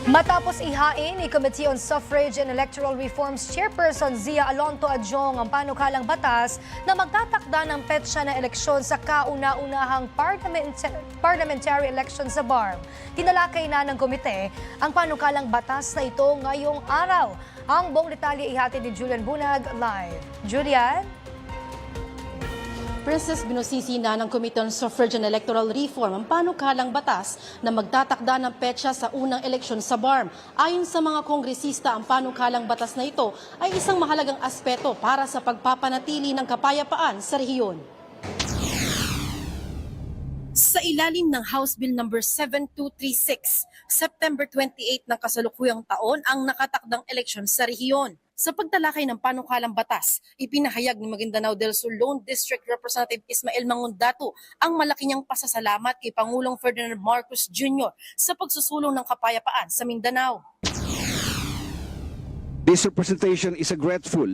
Matapos ihain ni Committee on Suffrage and Electoral Reforms Chairperson Zia Alonto Adjong ang panukalang batas na magtatakda ng petsa na eleksyon sa kauna-unahang parliamentary election sa BARM. Tinalakay na ng komite ang panukalang batas na ito ngayong araw. Ang buong detalye ihatid ni Julian Bunag live. Julian? Princess, binusisi na ng Committee on Suffrage and Electoral Reform ang panukalang batas na magtatakda ng petsa sa unang eleksyon sa BARM. Ayon sa mga kongresista, ang panukalang batas na ito ay isang mahalagang aspeto para sa pagpapanatili ng kapayapaan sa rehiyon. Sa ilalim ng House Bill No. 7236, September 28 ng kasalukuyang taon ang nakatakdang eleksyon sa rehiyon. Sa pagtalakay ng panukalang batas, ipinahayag ni Maguindanao del Sur Lone District Representative Ismael Mangundato ang malaki niyang pasasalamat kay Pangulong Ferdinand Marcos Jr. sa pagsusulong ng kapayapaan sa Mindanao. This representation is grateful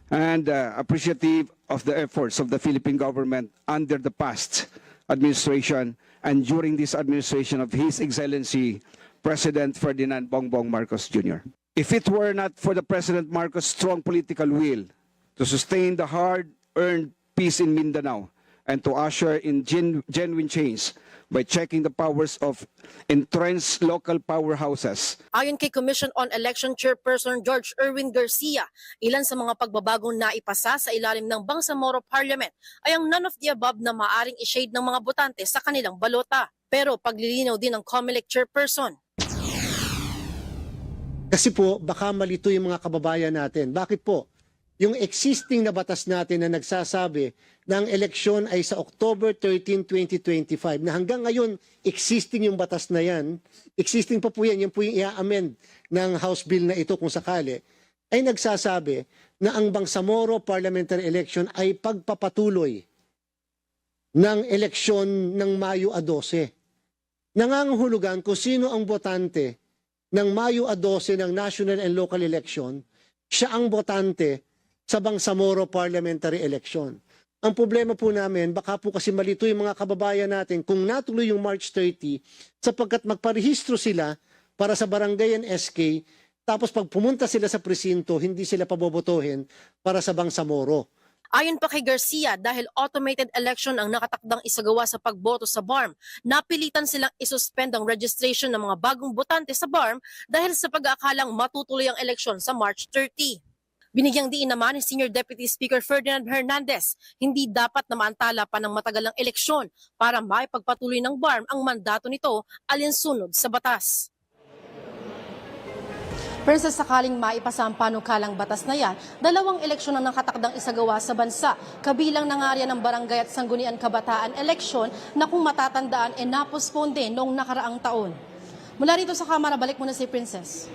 and appreciative of the efforts of the Philippine government under the past administration and during this administration of His Excellency President Ferdinand Bongbong Marcos Jr. If it were not for the President Marcos' strong political will to sustain the hard-earned peace in Mindanao and to usher in genuine change by checking the powers of entrenched local powerhouses. Ayon kay Commission on Election Chairperson George Erwin Garcia, ilan sa mga pagbabagong naipasa sa ilalim ng Bangsamoro Parliament ay ang none of the above na maaring i-shade ng mga botante sa kanilang balota. Pero paglilinaw din ng COMELEC Chairperson. Kasi po, baka malito yung mga kababayan natin. Bakit po? Yung existing na batas natin na nagsasabi na ang eleksyon ay sa October 13, 2025, na hanggang ngayon existing yung batas na yan, existing pa po yan po yung i-amend ng House Bill na ito kung sakali, ay nagsasabi na ang Bangsamoro Parliamentary Election ay pagpapatuloy ng eleksyon ng Mayo 12. Nangangahulugan kung sino ang botante ng Mayo 12 ng national and local election, siya ang botante sa Bangsamoro parliamentary election. Ang problema po namin, baka po kasi malito yung mga kababayan natin kung natuloy yung March 30 sapagkat magparehistro sila para sa barangay and SK, tapos pag pumunta sila sa presinto, hindi sila pabobotohin para sa Bangsamoro. Ayon pa kay Garcia, dahil automated election ang nakatakdang isagawa sa pagboto sa BARM, napilitan silang isuspend ang registration ng mga bagong botante sa BARM dahil sa pag-aakalang matutuloy ang eleksyon sa March 30. Binigyang diin naman ni Senior Deputy Speaker Ferdinand Hernandez, hindi dapat na maantala pa ng matagalang eleksyon para maipagpatuloy ng BARM ang mandato nito alinsunod sa batas. Pero sa sakaling maipasa ang panukalang batas na yan, 2 eleksyon ang nakatakdang isagawa sa bansa. Kabilang na nga riyan ng Barangay at Sangguniang Kabataan eleksyon na kung matatandaan napospone din noong nakaraang taon. Mula rito sa Kamara, balik muna si Princess.